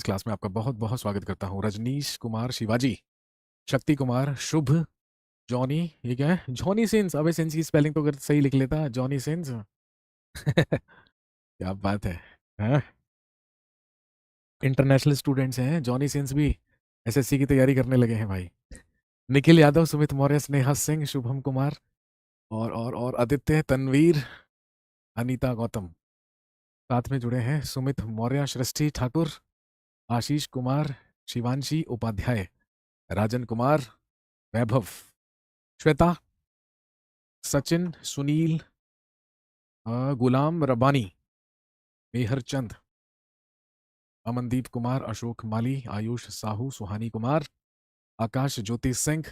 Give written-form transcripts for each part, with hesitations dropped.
इस क्लास में आपका बहुत बहुत स्वागत करता हूँ। रजनीश कुमार शिवाजी, शक्ति कुमार, शुभ, जॉनी, ये क्या है? Johnny Sins. अबे सिंस की स्पेलिंग तो अगर सही लिख लेता, जॉनी सिंस। क्या बात है। हाँ, इंटरनेशनल स्टूडेंट्स हैं। जॉनी सिंस भी एसएससी की तैयारी करने लगे हैं भाई। निखिल यादव, सुमित मौर्य, स्नेहा सिंह, शुभम कुमार और आदित्य, तनवीर, अनीता गौतम साथ में जुड़े हैं। सुमित मौर्य, सृष्टि ठाकुर, आशीष कुमार, शिवांशी उपाध्याय, राजन कुमार, वैभव, श्वेता, सचिन, सुनील, गुलाम रब्बानी, मेहर चंद, अमनदीप कुमार, अशोक माली, आयुष साहू, सुहानी कुमार, आकाश ज्योति सिंह,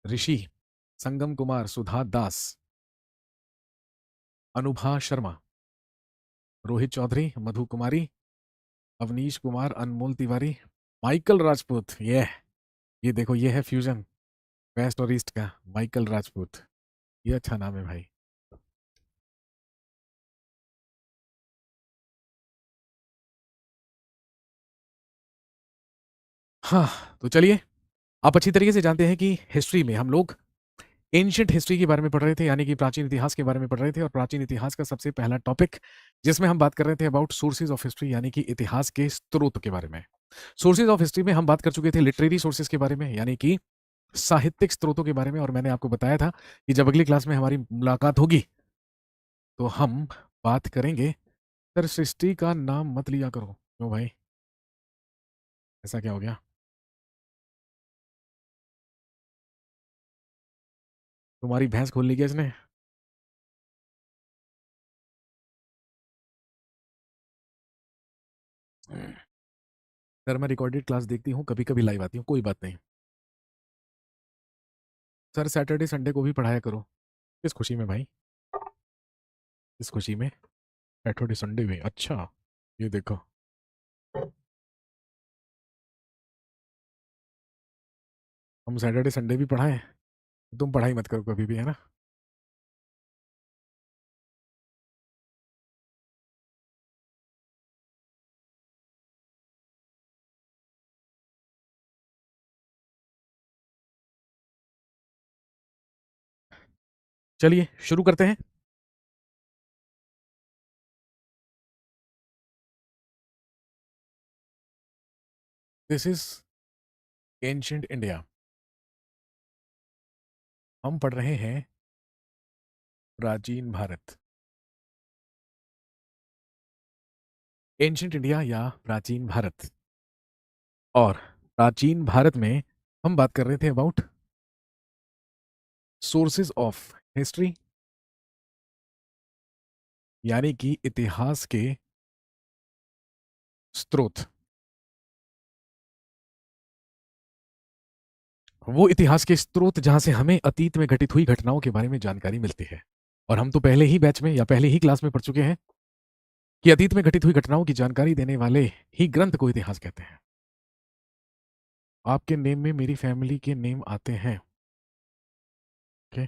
ऋषि, संगम कुमार, सुधा दास, अनुभा शर्मा, रोहित चौधरी, मधु कुमारी, अवनीश कुमार, अनमोल तिवारी, माइकल राजपूत। ये देखो, ये है फ्यूजन वेस्ट और ईस्ट का। माइकल राजपूत, ये अच्छा नाम है भाई। हाँ, तो चलिए, आप अच्छी तरीके से जानते हैं कि हिस्ट्री में हम लोग एंशियंट हिस्ट्री के बारे में पढ़ रहे थे, यानी कि प्राचीन इतिहास के बारे में पढ़ रहे थे। और प्राचीन इतिहास का सबसे पहला टॉपिक जिसमें हम बात कर रहे थे अबाउट सोर्सेज ऑफ हिस्ट्री, यानी कि इतिहास के स्रोत के बारे में। सोर्सेज ऑफ हिस्ट्री में हम बात कर चुके थे लिटरेरी सोर्सेज के बारे में, यानी कि साहित्यिक स्रोतों के बारे में। और मैंने आपको बताया था कि जब अगली क्लास में हमारी मुलाकात होगी तो हम बात करेंगे। सर, सृष्टि का नाम मत लिया करो। क्यों भाई, ऐसा क्या हो गया? तुम्हारी भैंस खोल ली क्या इसने? सर, मैं रिकॉर्डेड क्लास देखती हूँ, कभी कभी लाइव आती हूँ, कोई बात नहीं। सर, सैटरडे संडे को भी पढ़ाया करो। किस खुशी में भाई? किस खुशी में? सैटरडे संडे में? अच्छा, ये देखो। हम सैटरडे संडे भी पढ़ाएं? तुम पढ़ाई मत करो कभी भी, है ना? चलिए शुरू करते हैं। This is ancient India. हम पढ़ रहे हैं प्राचीन भारत। एंशियंट इंडिया या प्राचीन भारत। और प्राचीन भारत में हम बात कर रहे थे अबाउट सोर्सेज ऑफ हिस्ट्री, यानी कि इतिहास के स्रोत। वो इतिहास के स्रोत जहां से हमें अतीत में घटित हुई घटनाओं के बारे में जानकारी मिलती है। और हम तो पहले ही बैच में या पहले ही क्लास में पढ़ चुके हैं कि अतीत में घटित हुई घटनाओं की जानकारी देने वाले ही ग्रंथ को इतिहास कहते हैं। आपके नेम में मेरी फैमिली के नेम आते हैं। ओके,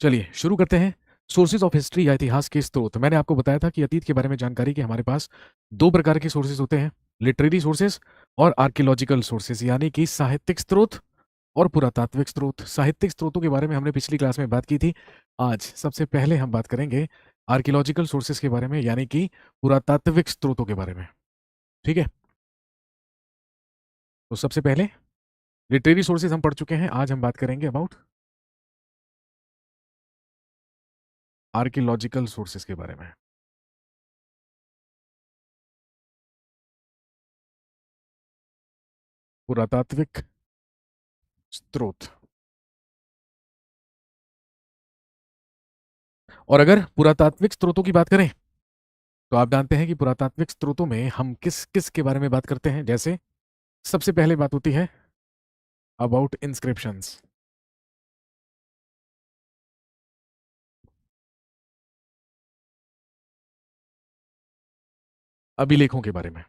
चलिए शुरू करते हैं। सोर्सेज ऑफ हिस्ट्री या इतिहास के स्रोत। मैंने आपको बताया था कि अतीत के बारे में जानकारी के हमारे पास दो प्रकार के सोर्सेज होते हैं, लिटरेरी सोर्सेज और आर्कियोलॉजिकल सोर्सेज, यानी कि साहित्यिक स्रोत और पुरातात्विक स्रोत। साहित्यिक स्रोतों के बारे में हमने पिछली क्लास में बात की थी। आज सबसे पहले हम बात करेंगे आर्कियोलॉजिकल सोर्सेज के बारे में, यानी कि पुरातात्विक स्रोतों के बारे में। ठीक है, तो सबसे पहले लिटरेरी सोर्सेज हम पढ़ चुके हैं। आज हम बात करेंगे अबाउट आर्कियोलॉजिकल सोर्सेज के बारे में। पुरातात्विक स्रोत। और अगर पुरातात्विक स्रोतों की बात करें तो आप जानते हैं कि पुरातात्विक स्रोतों में हम किस किस के बारे में बात करते हैं। जैसे सबसे पहले बात होती है अबाउट इंस्क्रिप्शंस, अभिलेखों के बारे में।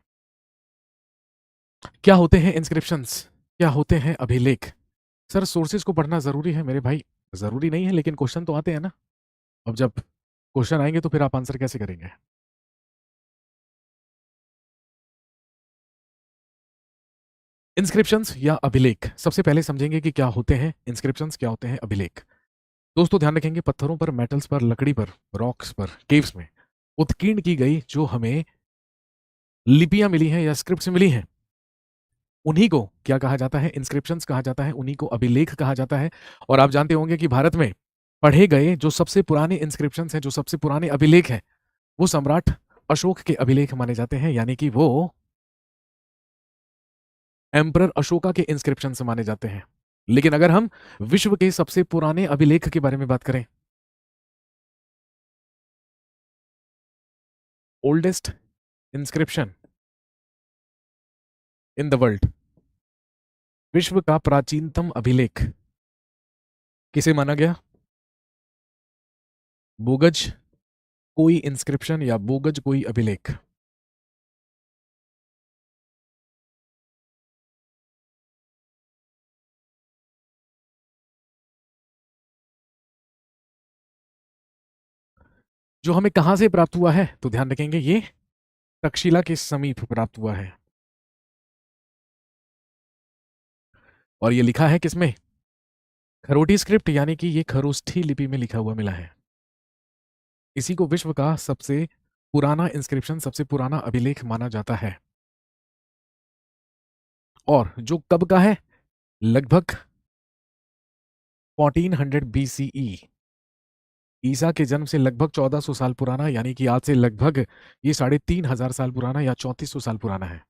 क्या होते हैं इंस्क्रिप्शंस? क्या होते हैं अभिलेख? सर, सोर्सेज को पढ़ना जरूरी है मेरे भाई। ज़रूरी नहीं है, लेकिन क्वेश्चन तो आते हैं ना। अब जब क्वेश्चन आएँगे तो फिर आप आंसर कैसे करेंगे? इंस्क्रिप्शंस या अभिलेख, सबसे पहले समझेंगे कि क्या होते हैं इंस्क्रिप्शंस, क्या होते हैं अभिलेख। दोस्तों ध्यान रखेंगे, पत्थरों पर, मेटल्स पर, लकड़ी पर, रॉक्स पर, केव्स में उत्कीर्ण की गई जो हमें लिपियां मिली हैं या स्क्रिप्ट्स मिली हैं, उन्हीं को क्या कहा जाता है? इंस्क्रिप्शंस कहा जाता है, उन्हीं को अभिलेख कहा जाता है। और आप जानते होंगे कि भारत में पढ़े गए जो सबसे पुराने इंस्क्रिप्शंस हैं, जो सबसे पुराने अभिलेख हैं, वो सम्राट अशोक के अभिलेख माने जाते हैं, यानी कि वो एम्परर अशोका के इंस्क्रिप्शन से माने जाते हैं। लेकिन अगर हम विश्व के सबसे पुराने अभिलेख के बारे में बात करें, oldest inscription in the world, विश्व का प्राचीनतम अभिलेख किसे माना गया? बोगज कोई इंस्क्रिप्शन या बोगज कोई अभिलेख। जो हमें कहां से प्राप्त हुआ है, तो ध्यान रखेंगे ये तक्षशिला के समीप प्राप्त हुआ है। और ये लिखा है किसमें? खरोटी स्क्रिप्ट, यानी कि ये खरोष्ठी लिपि में लिखा हुआ मिला है। इसी को विश्व का सबसे पुराना इंस्क्रिप्शन, सबसे पुराना अभिलेख माना जाता है। और जो कब का है? लगभग 1400 बीसीई, ईसा के जन्म से लगभग 1400 साल पुराना, यानी कि आज से लगभग ये 3500 साल पुराना या 3400 साल पुराना है।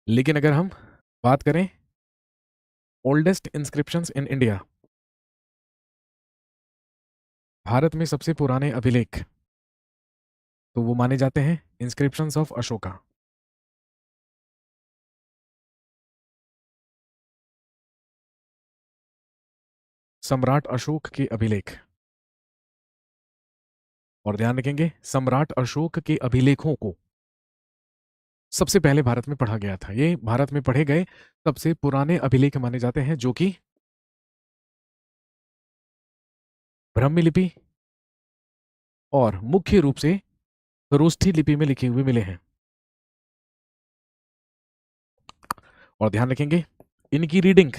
लेकिन अगर हम बात करें oldest inscriptions in India, Bharat में सबसे पुराने अभिलेख, तो वो माने जाते हैं इंस्क्रिप्शंस ऑफ अशोका। सम्राट अशोक के अभिलेख। और ध्यान रखेंगे, सम्राट अशोक के अभिलेखों को सबसे पहले भारत में पढ़ा गया था। ये भारत में पढ़े गए सबसे पुराने अभिलेख माने जाते हैं, जो कि ब्रह्मी लिपि और मुख्य रूप से खरोष्ठी लिपि में लिखे हुए मिले हैं। और ध्यान रखेंगे, इनकी रीडिंग,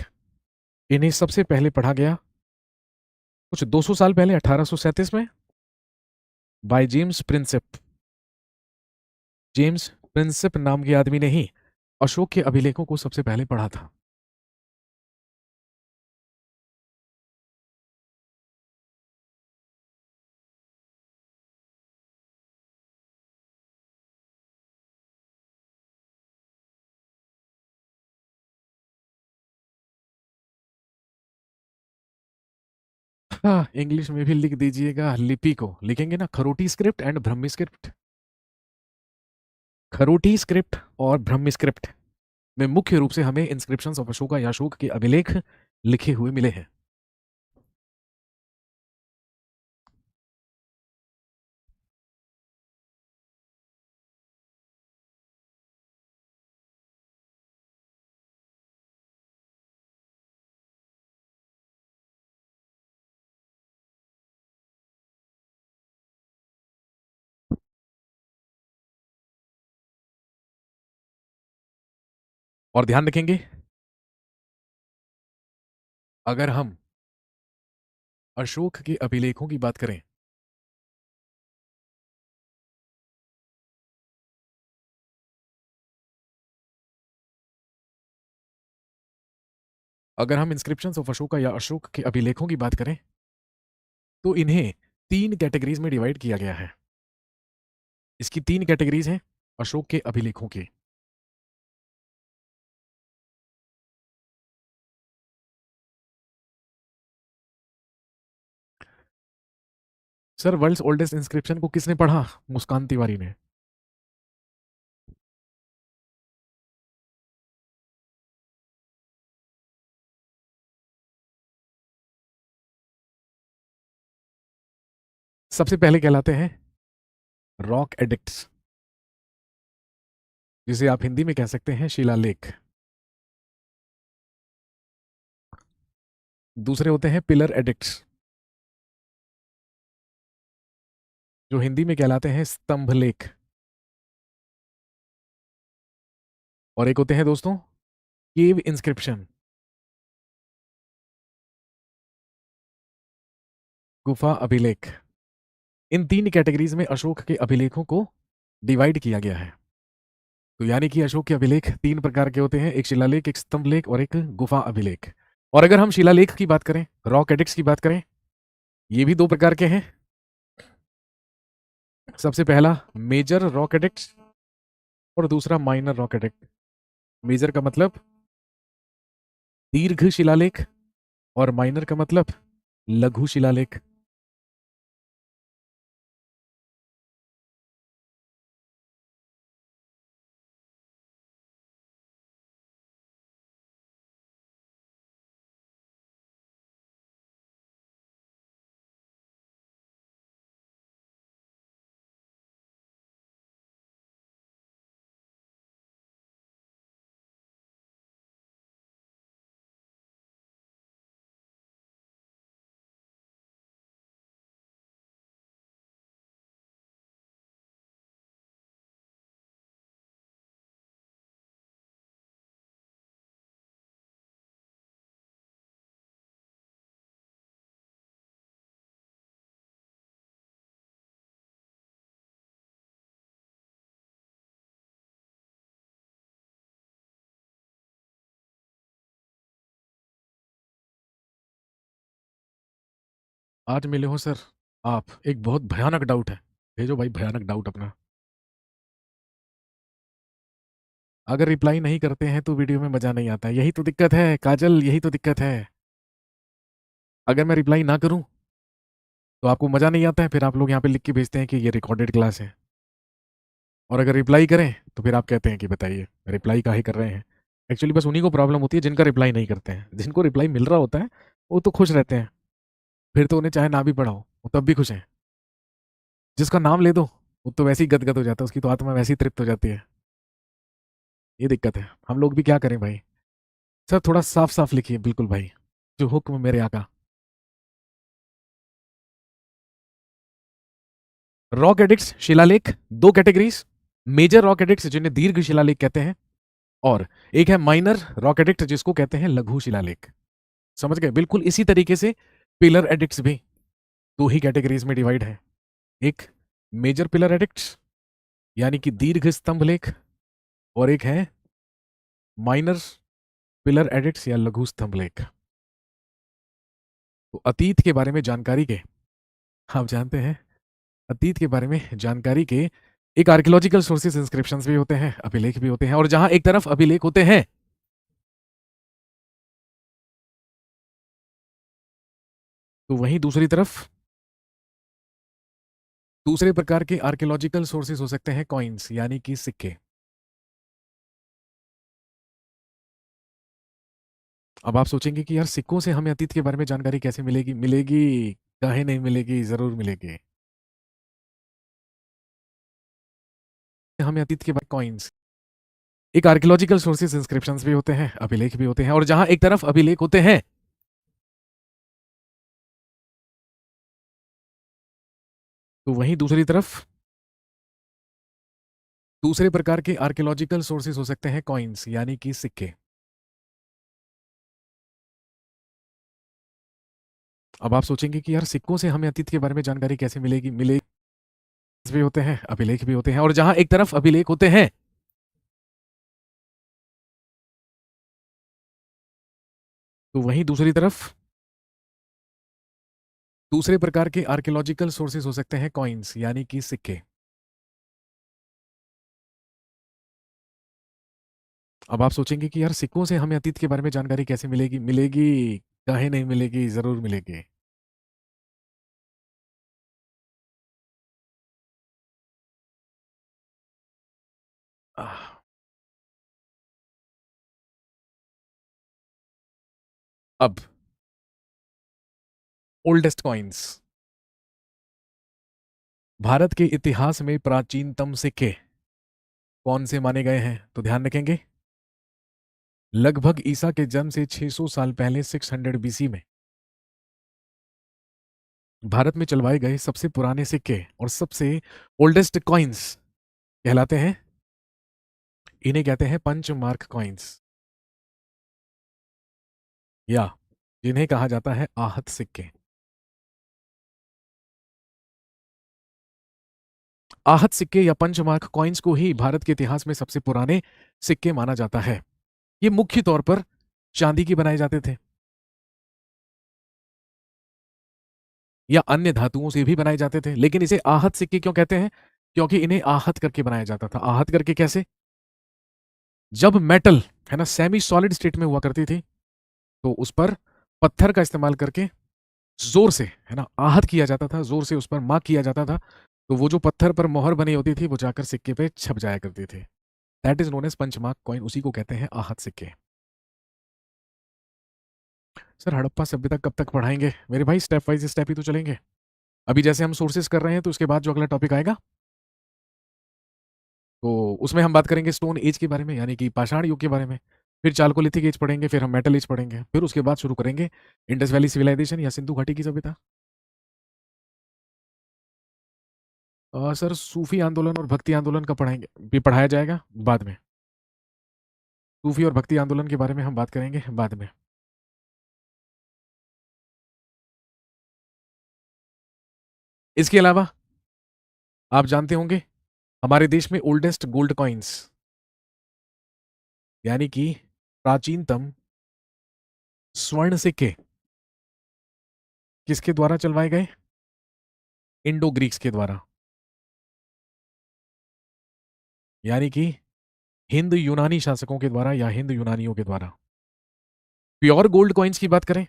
इन्हें सबसे पहले पढ़ा गया कुछ 200 साल पहले 1837 में by James Prinsep. James Prinsep नाम के आदमी ने ही अशोक के अभिलेखों को सबसे पहले पढ़ा था। हाँ, इंग्लिश में भी लिख दीजिएगा, लिपि को लिखेंगे ना, Kharosthi script and Brahmi script. Kharosthi script और ब्रह्मी स्क्रिप्ट में मुख्य रूप से हमें इंस्क्रिप्शंस ऑफ अशोका या अशोक के अभिलेख लिखे हुए मिले हैं। और ध्यान रखेंगे, अगर हम अशोक के अभिलेखों की बात करें, अगर हम इंस्क्रिप्शंस ऑफ अशोका या अशोक के अभिलेखों की बात करें, तो इन्हें 3 कैटेगरीज में डिवाइड किया गया है। इसकी 3 कैटेगरीज हैं अशोक के अभिलेखों की। सर, वर्ल्ड्स ओल्डेस्ट इंस्क्रिप्शन को किसने पढ़ा? मुस्कान तिवारी ने। सबसे पहले कहलाते हैं रॉक एडिक्ट्स, जिसे आप हिंदी में कह सकते हैं शिलालेख। दूसरे होते हैं पिलर एडिक्ट्स, जो हिंदी में कहलाते हैं स्तंभलेख। और एक होते हैं दोस्तों केव इंस्क्रिप्शन, गुफा अभिलेख। इन तीन कैटेगरीज में अशोक के अभिलेखों को डिवाइड किया गया है। तो यानी कि अशोक के अभिलेख तीन प्रकार के होते हैं, एक शिलालेख, एक स्तंभ लेख और एक गुफा अभिलेख। और अगर हम शिलालेख की बात करें, रॉक एडिक्ट्स की बात करें, ये भी दो प्रकार के हैं। सबसे पहला मेजर रॉक एडिक्ट्स और दूसरा माइनर रॉक एडिक्ट। मेजर का मतलब दीर्घ शिलालेख और माइनर का मतलब लघु शिलालेख। आज मिले हो सर आप, एक बहुत भयानक डाउट है। भेजो भाई भयानक डाउट अपना। अगर रिप्लाई नहीं करते हैं तो वीडियो में मजा नहीं आता, यही तो दिक्कत है काजल, यही तो दिक्कत है। अगर मैं रिप्लाई ना करूं तो आपको मजा नहीं आता है, फिर आप लोग यहाँ पे लिख के भेजते हैं कि ये रिकॉर्डेड क्लास है। और अगर रिप्लाई करें तो फिर आप कहते हैं कि बताइए रिप्लाई काहे कर रहे हैं। एक्चुअली बस उन्हीं को प्रॉब्लम होती है जिनका रिप्लाई नहीं करते हैं। जिनको रिप्लाई मिल रहा होता है वो तो खुश रहते हैं, फिर तो उन्हें चाहे ना भी पढ़ाओ वो तब भी खुश हैं। जिसका नाम ले दो वो तो वैसे ही गदगद हो जाता है, उसकी तो आत्मा वैसे ही तृप्त हो जाती है। ये दिक्कत है, हम लोग भी क्या करें भाई। सर थोड़ा साफ साफ लिखिए, बिल्कुल भाई, जो हुक्म मेरे आका। रॉक एडिक्ट्स शिलालेख दो कैटेगरीज, मेजर रॉक एडिक्ट्स जिन्हें दीर्घ शिलालेख कहते हैं, और एक है माइनर रॉक एडिक्ट जिसको कहते हैं लघु शिलालेख। समझ गए? बिल्कुल इसी तरीके से पिलर एडिक्ट्स भी दो ही कैटेगरीज में डिवाइड है। एक मेजर पिलर एडिक्ट्स यानी कि दीर्घ स्तंभ लेख, और एक है माइनर पिलर एडिक्ट्स या लघु स्तंभ लेख। तो अतीत के बारे में जानकारी के, आप जानते हैं अतीत के बारे में जानकारी के एक आर्कियोलॉजिकल सोर्सेस इंस्क्रिप्शंस भी होते हैं, अभिलेख भी होते हैं, और जहां एक तरफ अभिलेख होते हैं तो वहीं दूसरी तरफ दूसरे प्रकार के आर्कियोलॉजिकल सोर्सेस हो सकते हैं कॉइन्स यानी कि सिक्के। अब आप सोचेंगे कि यार सिक्कों से हमें अतीत के बारे में जानकारी कैसे मिलेगी? मिलेगी, काहे नहीं मिलेगी, जरूर मिलेगी। हमें अतीत के बारे कॉइन्स, एक आर्कियोलॉजिकल सोर्सेस इंस्क्रिप्शंस भी होते हैं, अभिलेख भी होते हैं, और जहां एक तरफ अभिलेख होते हैं तो वहीं दूसरी तरफ दूसरे प्रकार के आर्कियोलॉजिकल सोर्सेस हो सकते हैं कॉइन्स यानी कि सिक्के। अब आप सोचेंगे कि यार सिक्कों से हमें अतीत के बारे में जानकारी कैसे मिलेगी? मिलेगी भी होते हैं, अभिलेख भी होते हैं, और जहां एक तरफ अभिलेख होते हैं तो वहीं दूसरी तरफ दूसरे प्रकार के आर्कियोलॉजिकल सोर्सेस हो सकते हैं कॉइन्स यानी कि सिक्के। अब आप सोचेंगे कि यार सिक्कों से हमें अतीत के बारे में जानकारी कैसे मिलेगी? मिलेगी, काहे नहीं मिलेगी, जरूर मिलेगी। आह, अब ओल्डेस्ट कॉइन्स, भारत के इतिहास में प्राचीनतम सिक्के कौन से माने गए हैं? तो ध्यान रखेंगे, लगभग ईसा के जन्म से 600 साल पहले 600 बीसी में भारत में चलवाए गए सबसे पुराने सिक्के और सबसे ओल्डेस्ट कॉइन्स कहलाते हैं, इन्हें कहते हैं पंचमार्क कॉइन्स, या जिन्हें कहा जाता है आहत सिक्के। आहत सिक्के या पंचमार्क कॉइन्स को ही भारत के इतिहास में सबसे पुराने सिक्के माना जाता है। ये मुख्य तौर पर चांदी के बनाए जाते थे या अन्य धातुओं से भी बनाए जाते थे, लेकिन इसे आहत सिक्के क्यों कहते हैं? क्योंकि इन्हें आहत करके बनाया जाता था। आहत करके कैसे? जब मेटल है ना सेमी सॉलिड स्टेट में हुआ करती थी, तो उस पर पत्थर का इस्तेमाल करके जोर से है ना आहत किया जाता था, जोर से उस पर मार्क किया जाता था, तो वो जो पत्थर पर मोहर बनी होती थी वो जाकर सिक्के पे छप जाया करती थी। That is known as punch mark coin, उसी को कहते हैं आहत सिक्के। सर हड़प्पा सभ्यता कब तक पढ़ाएंगे मेरे भाई? स्टेप वाइज स्टेप ही तो चलेंगे। अभी जैसे हम सोर्सेस कर रहे हैं, तो उसके बाद जो अगला टॉपिक आएगा तो उसमें हम बात करेंगे स्टोन एज के बारे में, यानी कि पाषाण युग के बारे में। फिर चालकोलिथिक एज पढ़ेंगे, फिर हम मेटल एज पढ़ेंगे, फिर उसके बाद शुरू करेंगे इंडस वैली सिविलाइजेशन या सिंधु घाटी की सभ्यता। सर सूफी आंदोलन और भक्ति आंदोलन का पढ़ाएंगे, भी पढ़ाया जाएगा बाद में। सूफी और भक्ति आंदोलन के बारे में हम बात करेंगे बाद में। इसके अलावा आप जानते होंगे हमारे देश में ओल्डेस्ट गोल्ड कॉइन्स, यानी कि प्राचीनतम स्वर्ण सिक्के किसके द्वारा चलवाए गए? इंडो ग्रीक्स के द्वारा, यानी कि हिंद यूनानी शासकों के द्वारा या हिंद यूनानियों के द्वारा। प्योर गोल्ड कॉइन्स की बात करें,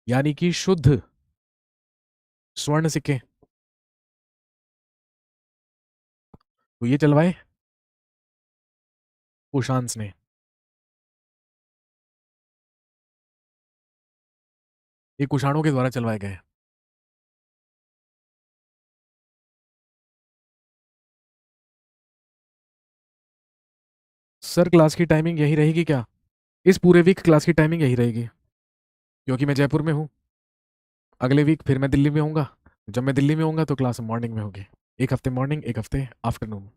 यानी कि शुद्ध स्वर्ण सिक्के, तो ये चलवाए कुशांस ने। ये कुषाणों के द्वारा चलवाए गए। सर क्लास की टाइमिंग यही रहेगी क्या? इस पूरे वीक क्लास की टाइमिंग यही रहेगी, क्योंकि मैं जयपुर में हूँ। अगले वीक फिर मैं दिल्ली में होऊंगा। जब मैं दिल्ली में होऊंगा तो क्लास मॉर्निंग में होगी, एक हफ्ते मॉर्निंग एक हफ्ते आफ्टरनून।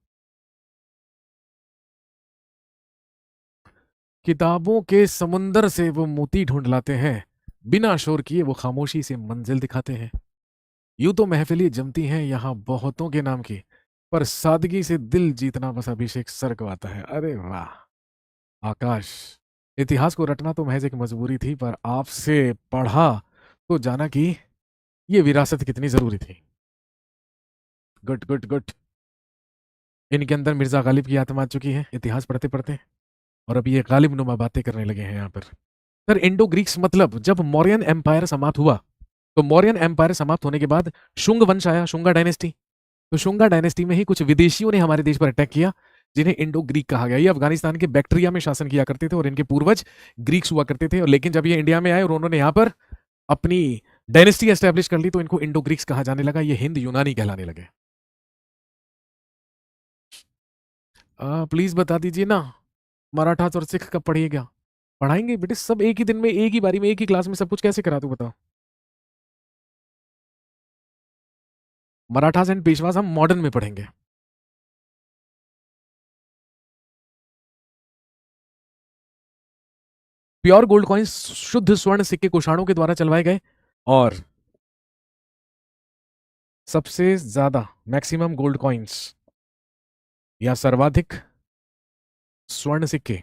किताबों के समुंदर से वो मोती ढूंढ लाते हैं, बिना शोर किए वो खामोशी से मंजिल दिखाते हैं। यूं तो महफिली जमती हैं यहाँ बहुतों के नाम की, पर सादगी से दिल जीतना बस अभिषेक सर को आता है। अरे वाह आकाश, इतिहास को रटना तो महज एक मजबूरी थी, पर आपसे पढ़ा तो जाना कि ये विरासत कितनी जरूरी थी। Good good good. इनके अंदर मिर्जा गालिब की आत्मा आ चुकी है इतिहास पढ़ते पढ़ते, और अब ये गालिब नुमा बातें करने लगे हैं यहाँ पर। सर इंडो ग्रीक्स मतलब जब मौर्यन एम्पायर समाप्त हुआ, तो मौर्यन एम्पायर समाप्त होने के बाद शुंग वंश आया, शुंगा डायनेस्टी। तो शुंगा डायनेस्टी में ही कुछ विदेशियों ने हमारे देश पर अटैक किया, जिन्हें इंडो ग्रीक कहा गया। ये अफगानिस्तान के बैक्ट्रिया में शासन किया करते थे और इनके पूर्वज ग्रीक्स हुआ करते थे। और लेकिन जब ये इंडिया में आए और उन्होंने यहाँ पर अपनी डायनेस्टी एस्टेब्लिश कर ली, तो इनको इंडो ग्रीक्स कहा जाने लगा, ये हिंद यूनानी कहलाने लगे। प्लीज बता दीजिए ना, मराठास और सिख कब पढ़िएगा? पढ़ाएंगे बेटे, सब एक ही दिन में एक ही बारी में एक ही क्लास में सब कुछ कैसे करा दूं बताओ? मराठास एंड पेशवास हम मॉडर्न में पढ़ेंगे। प्योर गोल्ड कॉइन्स शुद्ध स्वर्ण सिक्के कुषाणों के द्वारा चलवाए गए, और सबसे ज्यादा मैक्सिमम गोल्ड कॉइन्स या सर्वाधिक स्वर्ण सिक्के,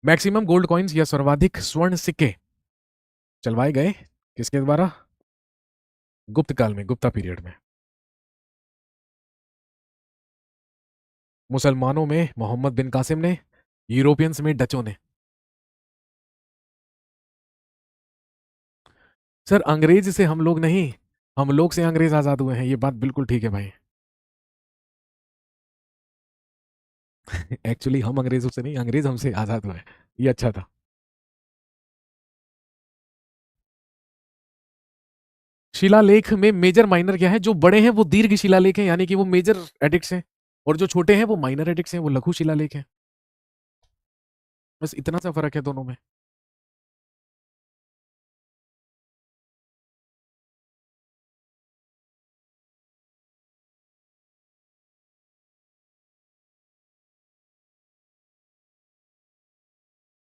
मैक्सिमम गोल्ड कॉइन्स या सर्वाधिक स्वर्ण सिक्के चलवाए गए किसके द्वारा? गुप्त काल में, गुप्ता पीरियड में। मुसलमानों में मोहम्मद बिन कासिम ने, यूरोपियंस में डचों ने। सर अंग्रेज से हम लोग नहीं, हम लोग से अंग्रेज आजाद हुए हैं, ये बात बिल्कुल ठीक है भाई। एक्चुअली हम अंग्रेजों से नहीं, अंग्रेज हमसे आजाद हुए हैं, ये अच्छा था। शिलालेख में मेजर माइनर क्या है? जो बड़े हैं वो दीर्घ शिलालेख हैं, यानी कि वो मेजर एडिक्ट्स हैं, और जो छोटे हैं वो माइनर एडिक्ट्स हैं, वो लघु शिलालेख हैं। बस इतना सा फर्क है दोनों में।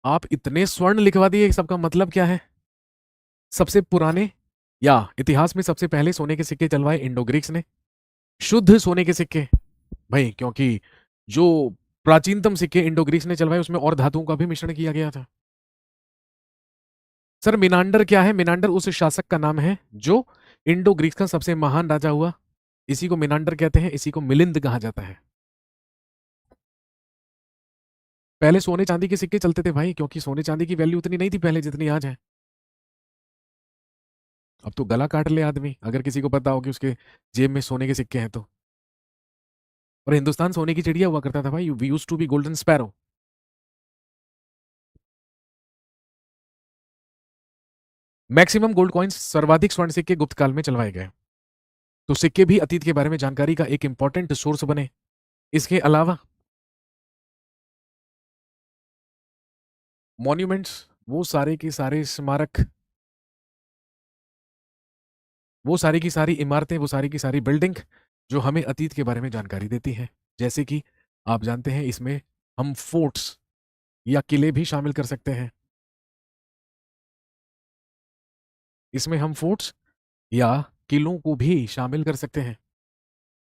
आप इतने स्वर्ण लिखवा दिए, सबका मतलब क्या है? सबसे पुराने या इतिहास में सबसे पहले सोने के सिक्के चलवाए इंडो ग्रीक्स ने, शुद्ध सोने के सिक्के। भाई क्योंकि जो प्राचीनतम सिक्के इंडो ग्रीक्स ने चलवाए उसमें और धातुओं का भी मिश्रण किया गया था। सर मिनांडर क्या है? मिनांडर उस शासक का नाम है जो इंडो ग्रीक्स का सबसे महान राजा हुआ। इसी को मिनांडर कहते हैं, इसी को मिलिंद कहा जाता है। पहले सोने चांदी के सिक्के चलते थे भाई, क्योंकि सोने चांदी की वैल्यू उतनी नहीं थी पहले जितनी आज है। अब तो गला काट ले आदमी अगर किसी को पता हो कि उसके जेब में सोने के सिक्के हैं तो। और हिंदुस्तान सोने की चिड़िया हुआ करता था भाई, we used to be golden sparrow. Maximum gold coins, सर्वाधिक स्वर्ण सिक्के गुप्त काल में चलवाए गए। तो सिक्के भी अतीत के बारे में जानकारी का एक इंपॉर्टेंट सोर्स बने। इसके अलावा मॉन्यूमेंट्स, वो सारे के सारे स्मारक, वो सारी की सारी इमारतें, वो सारी की सारी बिल्डिंग जो हमें अतीत के बारे में जानकारी देती हैं। जैसे कि आप जानते हैं इसमें हम फोर्ट्स या किले भी शामिल कर सकते हैं। इसमें हम फोर्ट्स या किलों को भी शामिल कर सकते हैं।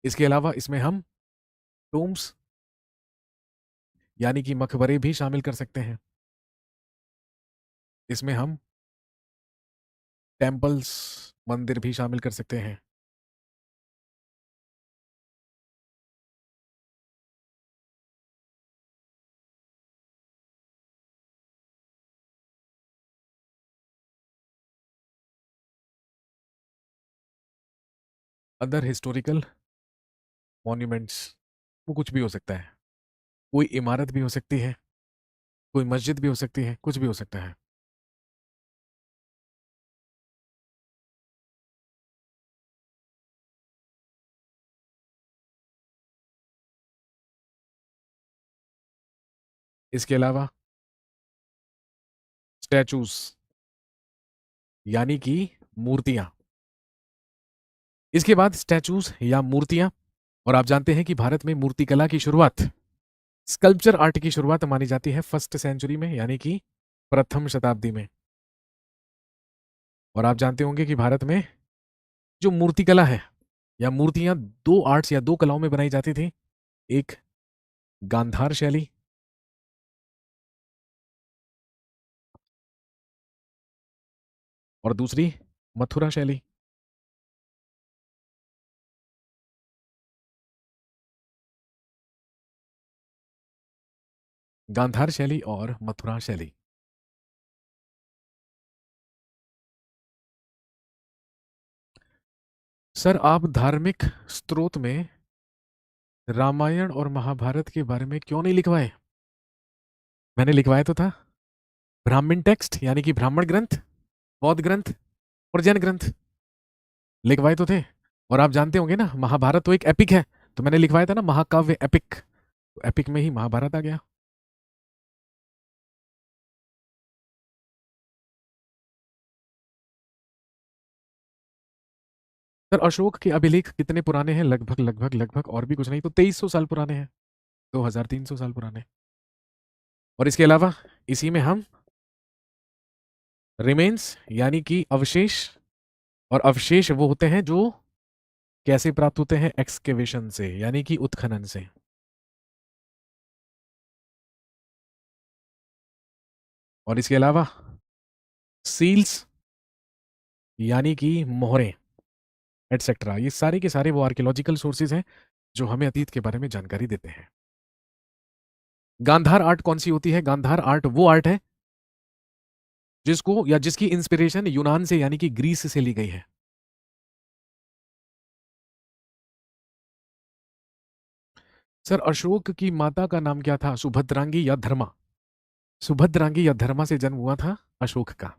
इसके अलावा इसमें हम टोम्स यानी कि मकबरे भी शामिल कर सकते हैं। इसमें हम टेम्पल्स, मंदिर भी शामिल कर सकते हैं। अदर हिस्टोरिकल मॉन्यूमेंट्स, वो कुछ भी हो सकता है। कोई इमारत भी हो सकती है, कोई मस्जिद भी हो सकती है, कुछ भी हो सकता है। इसके अलावा स्टैचूज यानी कि मूर्तियां। इसके बाद स्टैचूज या मूर्तियां। और आप जानते हैं कि भारत में मूर्तिकला की शुरुआत, स्कल्पचर आर्ट की शुरुआत मानी जाती है फर्स्ट सेंचुरी में, यानी कि प्रथम शताब्दी में। और आप जानते होंगे कि भारत में जो मूर्तिकला है या मूर्तियां दो आर्ट्स या दो कलाओं में बनाई जाती थी। एक गांधार शैली और दूसरी मथुरा शैली। गांधार शैली और मथुरा शैली। सर आप धार्मिक स्रोत में रामायण और महाभारत के बारे में क्यों नहीं लिखवाए? मैंने लिखवाया तो था। ब्राह्मण टेक्स्ट यानी कि ब्राह्मण ग्रंथ, बौद्ध ग्रंथ और जैन ग्रंथ लिखवाए तो थे। और आप जानते होंगे ना महाभारत तो एक एपिक है, तो मैंने लिखवाया था ना महाकाव्य एपिक, तो एपिक में ही महाभारत आ गया। सर अशोक के अभिलेख कितने पुराने हैं? लगभग लगभग लगभग और भी कुछ नहीं तो 2300 साल पुराने हैं, 2300 साल पुराने। और इसके अलावा इसी में हम रिमेन्स यानी कि अवशेष, और अवशेष वो होते हैं जो कैसे प्राप्त होते हैं? एक्सकेवेशन से यानी कि उत्खनन से। और इसके अलावा सील्स यानी कि मोहरें एटसेट्रा, ये सारे के सारे वो आर्कियोलॉजिकल सोर्सेज हैं जो हमें अतीत के बारे में जानकारी देते हैं। गांधार आर्ट कौन सी होती है? गांधार आर्ट वो आर्ट है जिसको या जिसकी इंस्पिरेशन यूनान से यानी कि ग्रीस से ली गई है। सर अशोक की माता का नाम क्या था? सुभद्रांगी या धर्मा? सुभद्रांगी या धर्मा से जन्म हुआ था अशोक का।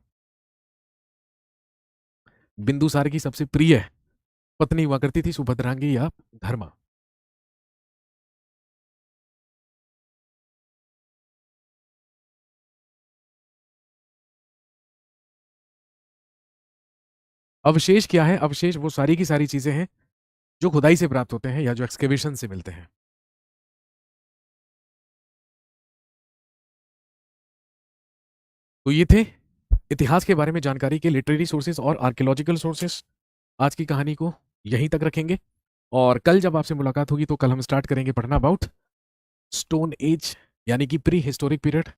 बिंदुसार की सबसे प्रिय पत्नी हुआ करती थी सुभद्रांगी या धर्मा। अवशेष क्या है? अवशेष वो सारी की सारी चीजें हैं जो खुदाई से प्राप्त होते हैं या जो एक्सकेवेशन से मिलते हैं। तो ये थे इतिहास के बारे में जानकारी के लिटरेरी सोर्सेस और आर्कियोलॉजिकल सोर्सेस। आज की कहानी को यहीं तक रखेंगे और कल जब आपसे मुलाकात होगी तो कल हम स्टार्ट करेंगे पढ़ना अबाउट स्टोन एज यानी कि प्री हिस्टोरिक पीरियड।